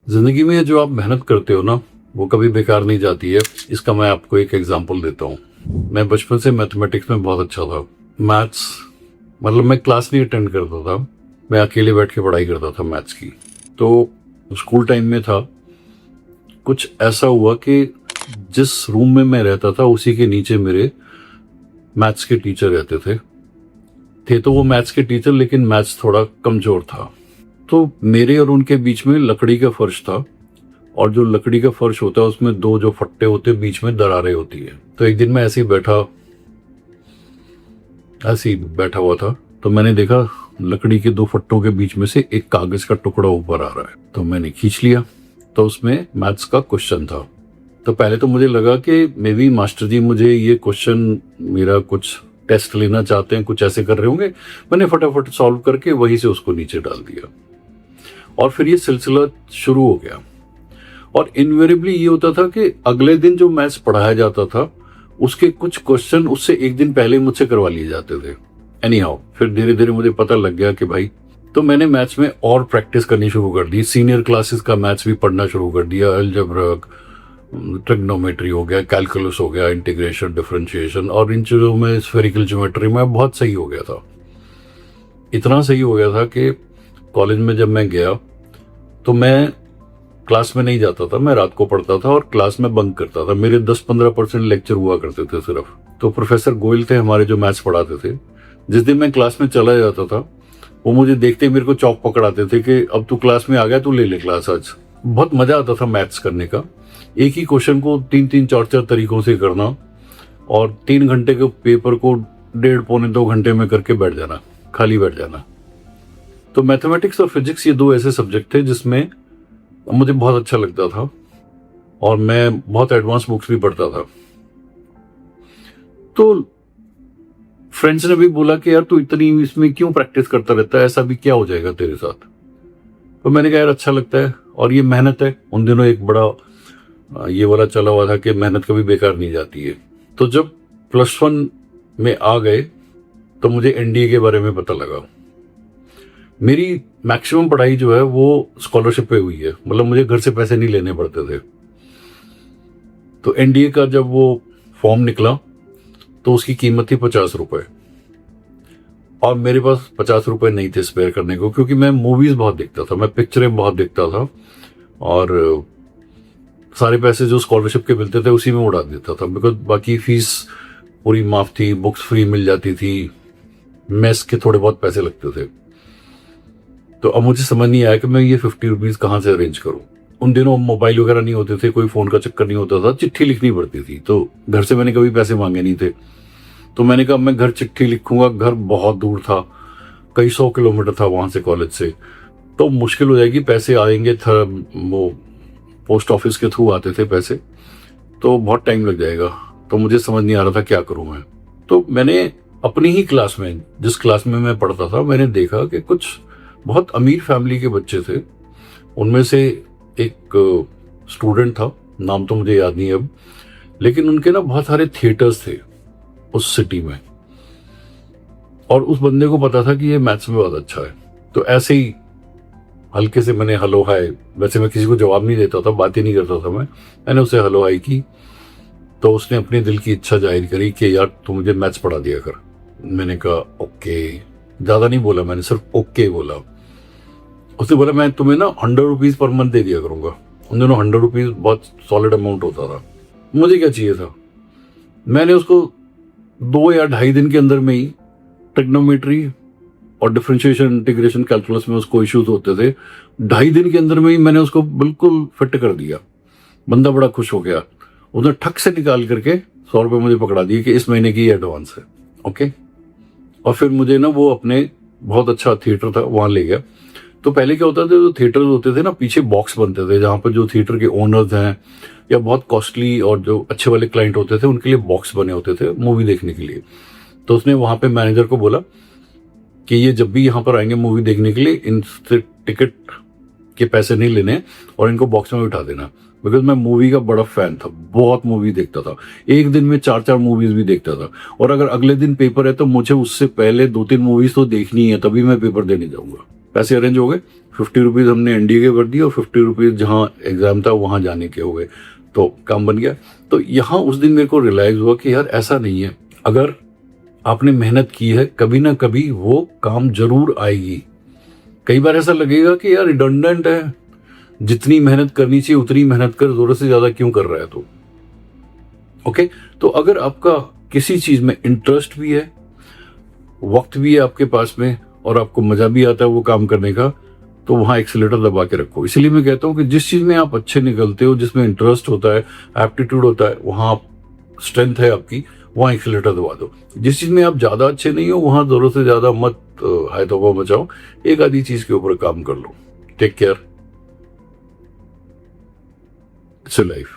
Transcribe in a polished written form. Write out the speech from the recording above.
जिंदगी में जो आप मेहनत करते हो ना, वो कभी बेकार नहीं जाती है। इसका मैं आपको एक एग्जांपल देता हूँ। मैं बचपन से मैथमेटिक्स में बहुत अच्छा था। मैथ्स मतलब मैं क्लास नहीं अटेंड करता था, मैं अकेले बैठ के पढ़ाई करता था मैथ्स की। तो स्कूल टाइम में था, कुछ ऐसा हुआ कि जिस रूम में मैं रहता था उसी के नीचे मेरे मैथ्स के टीचर रहते थे तो वो मैथ्स के टीचर, लेकिन मैथ्स थोड़ा कमजोर था। तो मेरे और उनके बीच में लकड़ी का फर्श था, और जो लकड़ी का फर्श होता है उसमें दो जो फट्टे होते हैं, बीच में दरारें होती है। तो एक दिन मैं ऐसे ही बैठा हुआ था, तो मैंने देखा लकड़ी के दो फट्टों के बीच में से एक कागज का टुकड़ा ऊपर आ रहा है। तो मैंने खींच लिया, तो उसमें मैथ्स का क्वेश्चन था। तो पहले तो मुझे लगा कि मे बी मास्टर जी मुझे ये क्वेश्चन, मेरा कुछ टेस्ट लेना चाहते हैं, कुछ ऐसे कर रहे होंगे। मैंने फटाफट सॉल्व करके वहीं से उसको नीचे डाल दिया, और फिर ये सिलसिला शुरू हो गया। और इनवेरिएबली ये होता था कि अगले दिन जो मैथ्स पढ़ाया जाता था उसके कुछ क्वेश्चन उससे एक दिन पहले मुझसे करवा लिए जाते थे। एनी हाउ, फिर धीरे धीरे मुझे पता लग गया कि भाई, तो मैंने मैथ्स में और प्रैक्टिस करनी शुरू कर दी। सीनियर क्लासेस का मैथ्स भी पढ़ना शुरू कर दिया। अलजेब्रा, ट्रिग्नोमेट्री हो गया, कैलकुलस हो गया, इंटीग्रेशन, डिफरेंशिएशन, और इन चीजों में स्फेरिकल ज्योमेट्री में बहुत सही हो गया था। इतना सही हो गया था कि कॉलेज में जब मैं गया तो मैं क्लास में नहीं जाता था, मैं रात को पढ़ता था और क्लास में बंक करता था। मेरे 10-15% लेक्चर हुआ करते थे सिर्फ। तो प्रोफेसर गोयल थे हमारे, जो मैथ्स पढ़ाते थे। जिस दिन मैं क्लास में चला जाता था, वो मुझे देखते ही मेरे को चौक पकड़ाते थे कि अब तू क्लास में आ गया, तू ले ले क्लास आज। बहुत मजा आता था मैथ्स करने का। एक ही क्वेश्चन को 3-3, 4-4 तरीकों से करना, और 3 घंटे के पेपर को 1.5-2 घंटे में करके बैठ जाना, खाली बैठ जाना। तो मैथमेटिक्स और फिजिक्स, ये दो ऐसे सब्जेक्ट थे जिसमें मुझे बहुत अच्छा लगता था, और मैं बहुत एडवांस बुक्स भी पढ़ता था। तो फ्रेंड्स ने भी बोला कि यार तू इतनी इसमें क्यों प्रैक्टिस करता रहता है, ऐसा भी क्या हो जाएगा तेरे साथ। तो मैंने कहा यार अच्छा लगता है, और ये मेहनत है। उन दिनों एक बड़ा ये वाला चला हुआ था कि मेहनत कभी बेकार नहीं जाती है। तो जब +1 में आ गए तो मुझे एनडीए के बारे में पता लगा। मेरी मैक्सिमम पढ़ाई जो है वो स्कॉलरशिप पे हुई है, मतलब मुझे घर से पैसे नहीं लेने पड़ते थे। तो एनडीए का जब वो फॉर्म निकला तो उसकी कीमत थी 50 रुपए, और मेरे पास 50 रुपए नहीं थे स्पेयर करने को, क्योंकि मैं मूवीज बहुत देखता था, मैं पिक्चरें बहुत देखता था, और सारे पैसे जो स्कॉलरशिप के मिलते थे उसी में उड़ा देता था। बिकॉज बाकी फीस पूरी माफ थी, बुक्स फ्री मिल जाती थी, मेस के थोड़े बहुत पैसे लगते थे। तो अब मुझे समझ नहीं आया कि मैं ये 50 रुपीज कहाँ से अरेंज करूं। उन दिनों मोबाइल वगैरह नहीं होते थे, कोई फोन का चक्कर नहीं होता था, चिट्ठी लिखनी पड़ती थी। तो घर से मैंने कभी पैसे मांगे नहीं थे। तो मैंने कहा मैं घर चिट्ठी लिखूंगा, घर बहुत दूर था, कई 100 किलोमीटर था वहां से, कॉलेज से, तो मुश्किल हो जाएगी। पैसे आएंगे था, वो पोस्ट ऑफिस के थ्रू आते थे पैसे, तो बहुत टाइम लग जाएगा। तो मुझे समझ नहीं आ रहा था क्या करूं मैं। तो मैंने अपनी ही क्लास में, जिस क्लास में मैं पढ़ता था, मैंने देखा कि कुछ बहुत अमीर फैमिली के बच्चे थे। उनमें से एक स्टूडेंट था, नाम तो मुझे याद नहीं अब, लेकिन उनके ना बहुत सारे थिएटर्स थे उस सिटी में, और उस बंदे को पता था कि ये मैथ्स में बहुत अच्छा है। तो ऐसे ही हल्के से मैंने हेलो हाय, वैसे मैं किसी को जवाब नहीं देता था, बात ही नहीं करता था मैंने उसे हेलो हाय की। तो उसने अपने दिल की इच्छा जाहिर करी कि यार तू मुझे मैथ्स पढ़ा दिया कर। मैंने कहा ओके, ज्यादा नहीं बोला मैंने, सिर्फ ओके बोला। उसने बोला मैं तुम्हें ना 100 रुपीज पर मंथ दे दिया करूंगा। उन दोनों 100 रुपीज बहुत सॉलिड अमाउंट होता था। मुझे क्या चाहिए था, मैंने उसको 2 या 2.5 दिन के अंदर में ही ट्रिग्नोमेट्री और डिफरेंशिएशन, इंटीग्रेशन, कैलकुलस में उसको इश्यूज होते थे, 2.5 दिन के अंदर में ही मैंने उसको बिल्कुल फिट कर दिया। बंदा बड़ा खुश हो गया। उसने ठक से निकाल करके 100 रुपए मुझे पकड़ा दिए कि इस महीने की एडवांस है। ओके, और फिर मुझे ना वो अपने बहुत अच्छा थिएटर था वहां ले गया। तो पहले क्या होता था, जो थिएटर होते थे ना, पीछे बॉक्स बनते थे जहां पर जो थिएटर के ओनर्स हैं या बहुत कॉस्टली और जो अच्छे वाले क्लाइंट होते थे उनके लिए बॉक्स बने होते थे मूवी देखने के लिए। तो उसने वहां पे मैनेजर को बोला कि ये जब भी यहाँ पर आएंगे मूवी देखने के लिए, इनसे टिकट के पैसे नहीं लेने और इनको बॉक्स में बिठा देना। बिकॉज मैं मूवी का बड़ा फैन था, बहुत मूवी देखता था, एक दिन में 4-4 मूवीज भी देखता था। और अगर अगले दिन पेपर है तो मुझे उससे पहले 2-3 मूवीज तो देखनी है, तभी मैं पेपर देने जाऊंगा। पैसे अरेंज हो गए, 50 रुपीज हमने एनडीए के भर दिए और 50 रुपीज जहाँ एग्जाम था वहां जाने के हो गए, तो काम बन गया। तो यहाँ उस दिन मेरे को रियलाइज हुआ कि यार ऐसा नहीं है, अगर आपने मेहनत की है कभी ना कभी वो काम जरूर आएगी। कई बार ऐसा लगेगा कि यार रिडंडेंट है, जितनी मेहनत करनी चाहिए उतनी मेहनत कर, जरूरत से ज्यादा क्यों कर रहा है तू। ओके, तो अगर आपका किसी चीज में इंटरेस्ट भी है, वक्त भी है आपके पास में और आपको मजा भी आता है वो काम करने का, तो वहां एक्सीलेटर दबा के रखो। इसलिए मैं कहता हूं कि जिस चीज में आप अच्छे निकलते हो, जिसमें इंटरेस्ट होता है, एप्टीट्यूड होता है, वहां स्ट्रेंथ है आपकी, वहां एक्सीलेटर दबा दो। जिस चीज में आप ज्यादा अच्छे नहीं हो वहां जरूरत से ज्यादा मत हाय तौबा मचाओ, एक आधी चीज के ऊपर काम कर लो। Take care, it's a life.